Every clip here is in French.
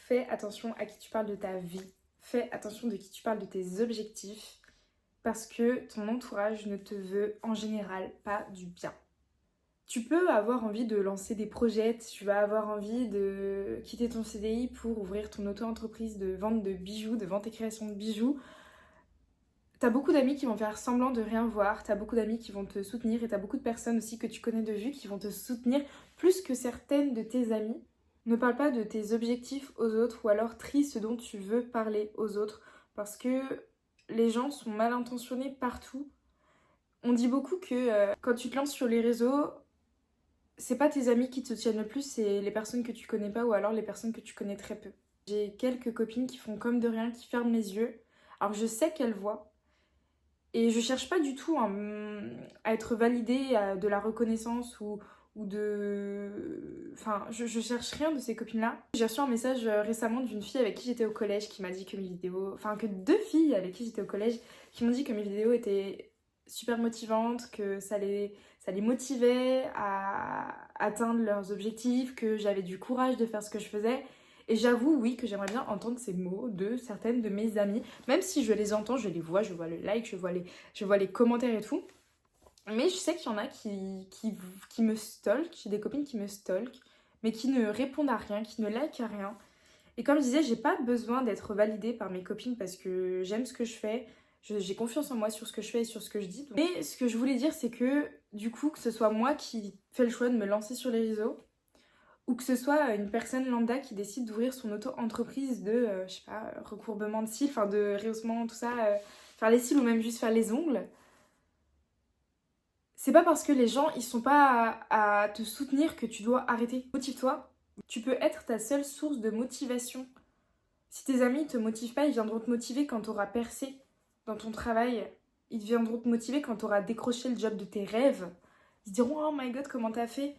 fais attention à qui tu parles de ta vie. Fais attention de qui tu parles de tes objectifs. Parce que ton entourage ne te veut en général pas du bien. Tu peux avoir envie de lancer des projets, tu vas avoir envie de quitter ton CDI pour ouvrir ton auto-entreprise de vente de bijoux, de vente et création de bijoux. T'as beaucoup d'amis qui vont faire semblant de rien voir, t'as beaucoup d'amis qui vont te soutenir et t'as beaucoup de personnes aussi que tu connais de vue qui vont te soutenir plus que certaines de tes amies. Ne parle pas de tes objectifs aux autres ou alors trie ce dont tu veux parler aux autres parce que les gens sont mal intentionnés partout. On dit beaucoup que quand tu te lances sur les réseaux, c'est pas tes amis qui te tiennent le plus, c'est les personnes que tu connais pas ou alors les personnes que tu connais très peu. J'ai quelques copines qui font comme de rien, qui ferment les yeux. Alors je sais qu'elles voient. Et je cherche pas du tout à être validée, de la reconnaissance ou de... Enfin, je cherche rien de ces copines-là. J'ai reçu un message récemment d'une fille avec qui j'étais au collège qui m'a dit que mes vidéos... Enfin, que deux filles avec qui j'étais au collège qui m'ont dit que mes vidéos étaient super motivantes, que ça les motivait à atteindre leurs objectifs, que j'avais du courage de faire ce que je faisais. Et j'avoue, oui, que j'aimerais bien entendre ces mots de certaines de mes amies. Même si je les entends, je les vois, je vois le like, je vois les commentaires et tout. Mais je sais qu'il y en a qui me stalkent, j'ai des copines qui me stalkent, mais qui ne répondent à rien, qui ne likent à rien. Et comme je disais, j'ai pas besoin d'être validée par mes copines parce que j'aime ce que je fais, j'ai confiance en moi sur ce que je fais et sur ce que je dis. Mais ce que je voulais dire, c'est que du coup, que ce soit moi qui fais le choix de me lancer sur les réseaux, ou que ce soit une personne lambda qui décide d'ouvrir son auto-entreprise de, je sais pas, recourbement de cils, enfin de rehaussement, tout ça, faire les cils ou même juste faire les ongles. C'est pas parce que les gens ils sont pas à te soutenir que tu dois arrêter. Motive-toi. Tu peux être ta seule source de motivation. Si tes amis te motivent pas, ils viendront te motiver quand tu auras percé dans ton travail. Ils viendront te motiver quand tu auras décroché le job de tes rêves. Ils diront oh my god comment t'as fait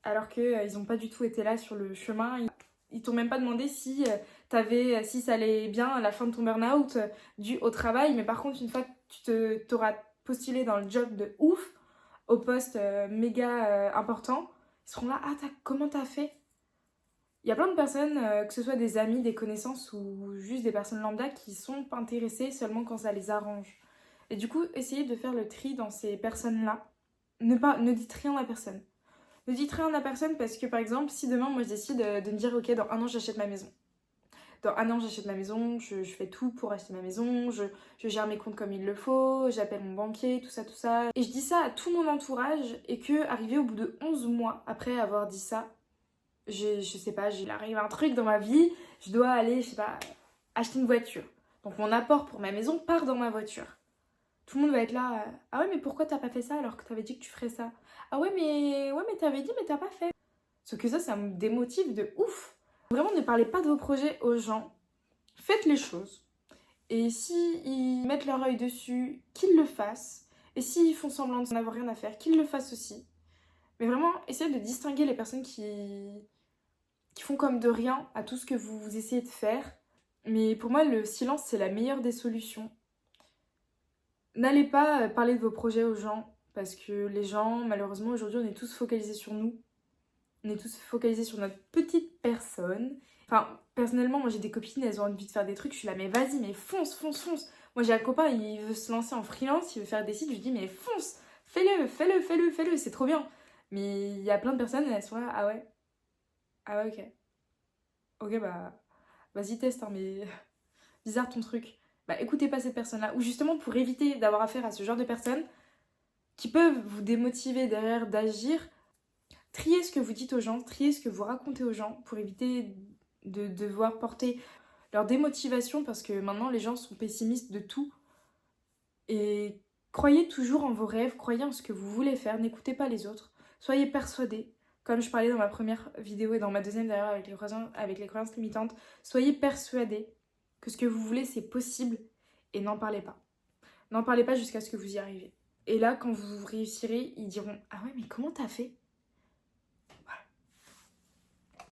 alors qu'ils n'ont pas du tout été là sur le chemin. Ils t'ont même pas demandé si si ça allait bien à la fin de ton burn-out dû au travail. Mais par contre, une fois que tu t'auras postulé dans le job de ouf, au poste méga important, ils seront là, ah, comment t'as fait? Il y a plein de personnes, que ce soit des amis, des connaissances ou juste des personnes lambda qui sont intéressées seulement quand ça les arrange. Et du coup, essayez de faire le tri dans ces personnes-là. Ne dites rien à personne. Ne dites rien à personne parce que par exemple, si demain moi je décide de me dire ok, dans un an j'achète ma maison. Dans un an j'achète ma maison, je fais tout pour acheter ma maison, je gère mes comptes comme il le faut, j'appelle mon banquier, tout ça, tout ça. Et je dis ça à tout mon entourage et que arrivé au bout de 11 mois après avoir dit ça, je sais pas, il arrive un truc dans ma vie, je dois aller, je sais pas, acheter une voiture. Donc mon apport pour ma maison part dans ma voiture. Tout le monde va être là, ah ouais mais pourquoi t'as pas fait ça alors que t'avais dit que tu ferais ça? Ah ouais mais t'avais dit mais t'as pas fait. Sauf que ça me démotive de ouf. Vraiment ne parlez pas de vos projets aux gens, faites les choses. Et si ils mettent leur œil dessus, qu'ils le fassent. Et s'ils font semblant de n'avoir rien à faire, qu'ils le fassent aussi. Mais vraiment, essayez de distinguer les personnes qui font comme de rien à tout ce que vous essayez de faire. Mais pour moi, le silence, c'est la meilleure des solutions. N'allez pas parler de vos projets aux gens, parce que les gens, malheureusement, aujourd'hui, on est tous focalisés sur nous. On est tous focalisés sur notre petite personne. Enfin, personnellement, moi j'ai des copines, elles ont envie de faire des trucs, je suis là, mais vas-y, mais fonce, fonce, fonce. Moi j'ai un copain, il veut se lancer en freelance, il veut faire des sites, je lui dis, mais fonce, fais-le, c'est trop bien. Mais il y a plein de personnes, elles sont là, ah ouais, ok. Ok, bah, vas-y, teste, hein, mais bizarre ton truc. Bah écoutez pas cette personne-là. Ou justement, pour éviter d'avoir affaire à ce genre de personnes qui peuvent vous démotiver derrière d'agir, triez ce que vous dites aux gens, triez ce que vous racontez aux gens pour éviter de devoir porter leur démotivation parce que maintenant les gens sont pessimistes de tout. Et croyez toujours en vos rêves, croyez en ce que vous voulez faire, n'écoutez pas les autres. Soyez persuadés, comme je parlais dans ma première vidéo et dans ma deuxième d'ailleurs avec les croyances limitantes, soyez persuadés que ce que vous voulez c'est possible et n'en parlez pas. N'en parlez pas jusqu'à ce que vous y arrivez. Et là, quand vous réussirez, ils diront « Ah ouais, mais comment t'as fait ?»